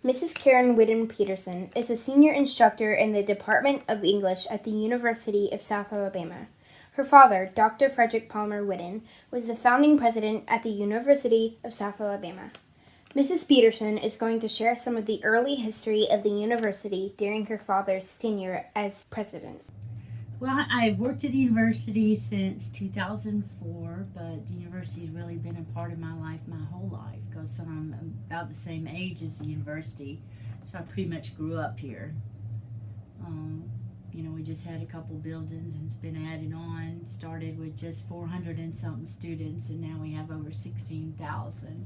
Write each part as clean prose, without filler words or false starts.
Mrs. Karen Whiddon Peterson is a senior instructor in the Department of English at the University of South Alabama. Her father, Dr. Fredrick Whiddon, was the founding president at the University of South Alabama. Mrs. Peterson is going to share some of the early history of the university during her father's tenure as president. Well, I've worked at the university since 2004, but the university's really been a part of my life my whole life because I'm about the same age as the university, so I pretty much grew up here. We just had a couple buildings and it's been added on. Started with just 400 and something students, and now we have over 16,000.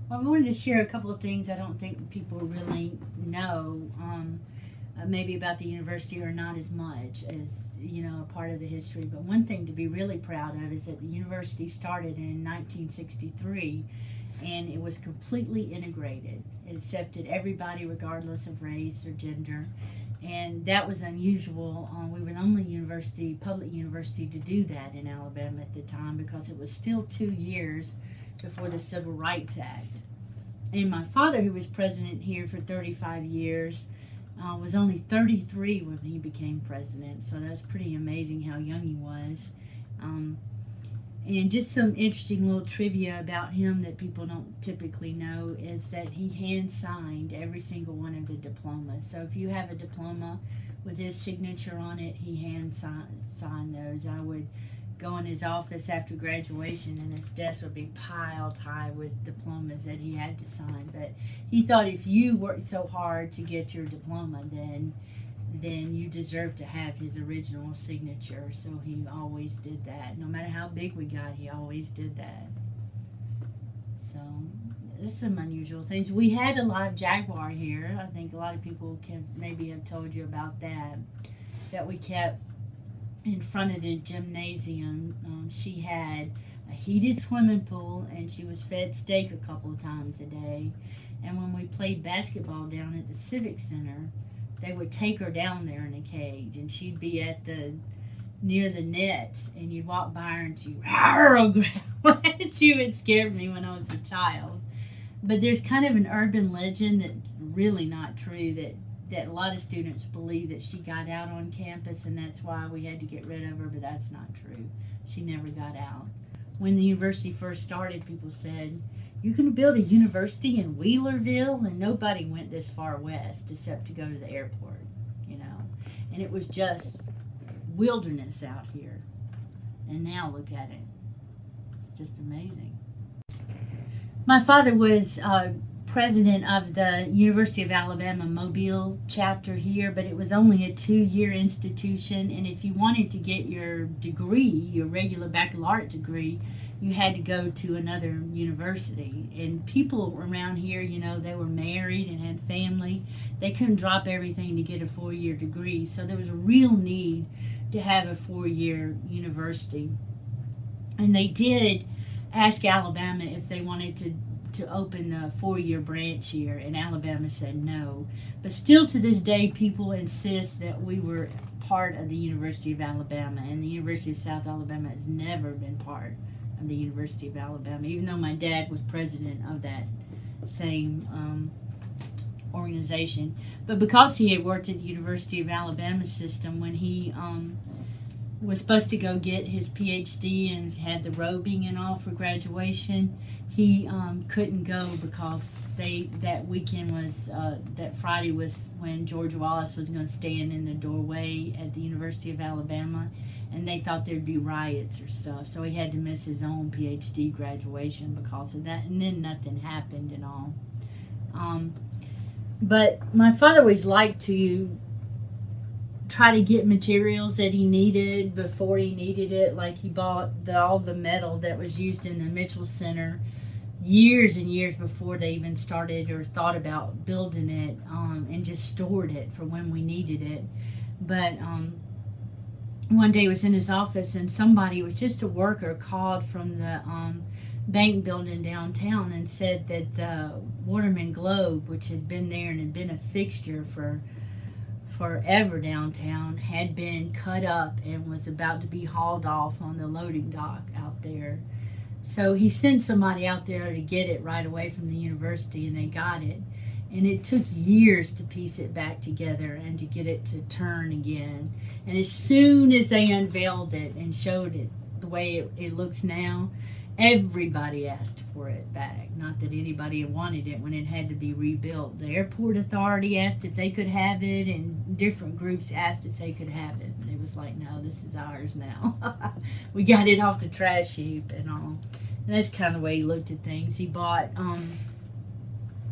Well, I wanted to share a couple of things I don't think people really know. Maybe about the university, or not as much as a part of the history. But one thing to be really proud of is that the university started in 1963, and it was completely integrated. It accepted everybody regardless of race or gender, and that was unusual. We were the only public university to do that in Alabama at the time, because it was still 2 years before the Civil Rights Act. And my father, who was president here for 35 years, was only 33 when he became president, so that's pretty amazing how young he was. And just some interesting little trivia about him that people don't typically know is that he hand-signed every single one of the diplomas. So if you have a diploma with his signature on it, he hand-signed those. I would go in his office after graduation and his desk would be piled high with diplomas that he had to sign. But he thought if you worked so hard to get your diploma, then you deserve to have his original signature. So he always did that. No matter how big we got, he always did that. So there's some unusual things. We had a lot of jaguar here. I think a lot of people can maybe have told you about that we kept in front of the gymnasium. She had a heated swimming pool, and she was fed steak a couple of times a day. And when we played basketball down at the Civic Center, they would take her down there in a cage, and she'd be near the nets, and you'd walk by her and she'd growl at you. It scared me when I was a child. But there's kind of an urban legend that's really not true, that a lot of students believe that she got out on campus and that's why we had to get rid of her, but that's not true. She never got out. When the university first started, people said, "You're going to build a university in Wheelerville?" And nobody went this far west except to go to the airport, And it was just wilderness out here. And now look at it. It's just amazing. My father was president of the University of Alabama Mobile chapter here, but it was only a 2-year institution, and if you wanted to get your degree, your regular baccalaureate degree, you had to go to another university. And people around here, they were married and had family. They couldn't drop everything to get a 4-year degree, so there was a real need to have a 4-year university. And they did ask Alabama if they wanted to open a 4-year branch here, and Alabama said no. But still to this day, people insist that we were part of the University of Alabama, and the University of South Alabama has never been part of the University of Alabama, even though my dad was president of that same organization. But because he had worked at the University of Alabama system, when he was supposed to go get his PhD and had the robing and all for graduation, he couldn't go because that weekend was that Friday was when George Wallace was going to stand in the doorway at the University of Alabama, and they thought there'd be riots or stuff, so he had to miss his own PhD graduation because of that. And then nothing happened and all. But my father always liked to try to get materials that he needed before he needed it. Like he bought all the metal that was used in the Mitchell Center years and years before they even started or thought about building it, and just stored it for when we needed it. But one day he was in his office, and somebody, was just a worker, called from the bank building downtown and said that the Waterman Globe, which had been there and had been a fixture for forever downtown, had been cut up and was about to be hauled off on the loading dock out there. So he sent somebody out there to get it right away from the university, and they got it. And it took years to piece it back together and to get it to turn again. And as soon as they unveiled it and showed it the way it looks now, everybody asked for it back. Not that anybody wanted it when it had to be rebuilt. The airport authority asked if they could have it, and different groups asked if they could have it. But it was like, no, this is ours now. We got it off the trash heap and all. And that's kind of the way he looked at things. He bought,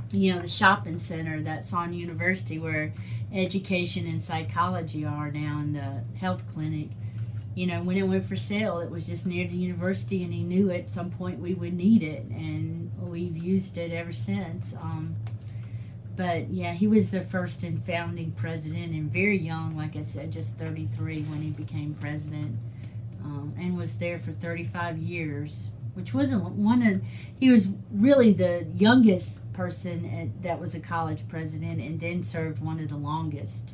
the shopping center that's on University where education and psychology are now, in the health clinic. When it went for sale, it was just near the university, and he knew at some point we would need it, and we've used it ever since. But yeah, he was the first and founding president, and very young, like I said, just 33 when he became president, and was there for 35 years, which wasn't he was really the youngest person that was a college president, and then served one of the longest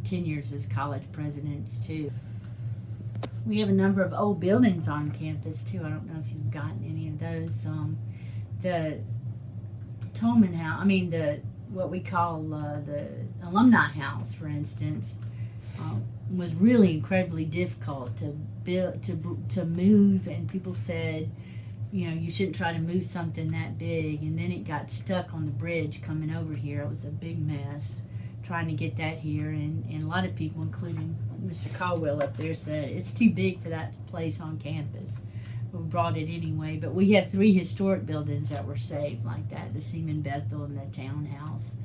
tenures as college presidents too. We have a number of old buildings on campus too. I don't know if you've gotten any of those. The Tolman House, what we call the Alumni House, for instance, was really incredibly difficult to build, to move, and people said, you shouldn't try to move something that big. And then it got stuck on the bridge coming over here. It was a big mess trying to get that here, and a lot of people, including Mr. Caldwell up there, said it's too big for that place on campus. We brought it anyway, but we have 3 historic buildings that were saved like that: the Seaman Bethel and the Townhouse,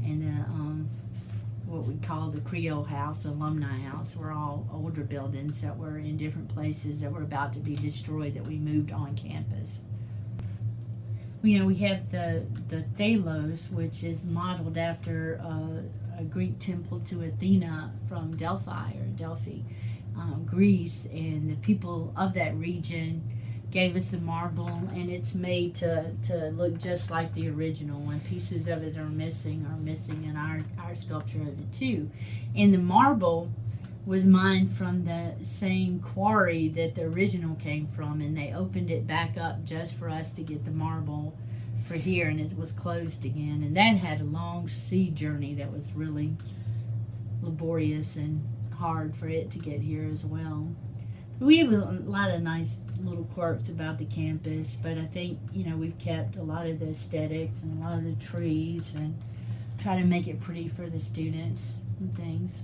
and the what we call the Creole House, Alumni House, were all older buildings that were in different places that were about to be destroyed that we moved on campus. We have the Thalos, which is modeled after a Greek temple to Athena from Delphi, Greece, and the people of that region gave us a marble, and it's made to look just like the original, and pieces of it are missing in our sculpture of it too. And the marble was mined from the same quarry that the original came from, and they opened it back up just for us to get the marble for here, and it was closed again. And that had a long sea journey that was really laborious and hard for it to get here as well. We have a lot of nice little quirks about the campus, but I think, we've kept a lot of the aesthetics and a lot of the trees and try to make it pretty for the students and things.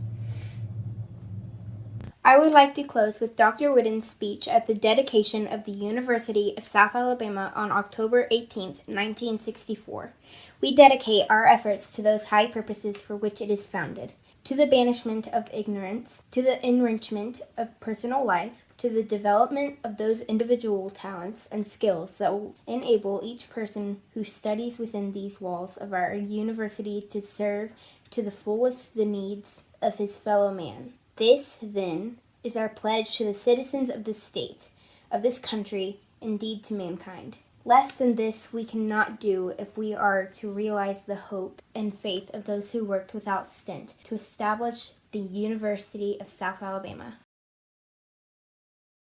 I would like to close with Dr. Whiddon's speech at the dedication of the University of South Alabama on October 18, 1964. We dedicate our efforts to those high purposes for which it is founded: to the banishment of ignorance, to the enrichment of personal life, to the development of those individual talents and skills that will enable each person who studies within these walls of our university to serve to the fullest the needs of his fellow man. This, then, is our pledge to the citizens of this state, of this country, indeed to mankind. Less than this we cannot do if we are to realize the hope and faith of those who worked without stint to establish the University of South Alabama.